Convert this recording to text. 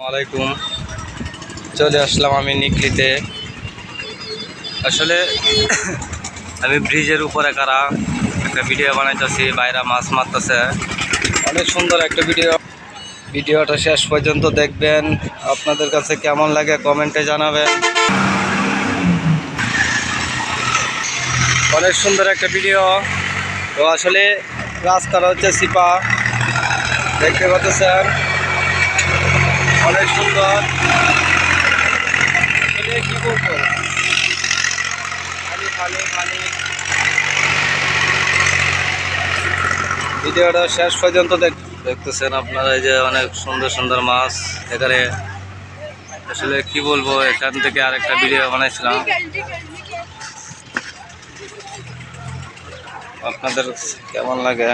ওয়ালাইকুম। চলে আসলাম আমি নিকলিতে। আসলে আমি ব্রিজের উপরে কারা একটা ভিডিও বানাইতেছি, বাইরে মাছ মারতেছে। অনেক সুন্দর একটা ভিডিওটা শেষ পর্যন্ত দেখবেন। আপনাদের কাছে কেমন লাগে কমেন্টে জানাবেন। অনেক সুন্দর একটা ভিডিও। তো আসলে রাস্তাটা হচ্ছে সিপা, দেখতে পাচ্ছেন অনেক সুন্দর। কি বলবো, খালি ভিডিওটা শেষ পর্যন্ত দেখতেছেন আপনারা। এই যে অনেক সুন্দর সুন্দর মাছ এখানে। আসলে কি বলবো, এখান থেকে আরেকটা ভিডিও বানাইছিলাম, আপনাদের কেমন লাগে।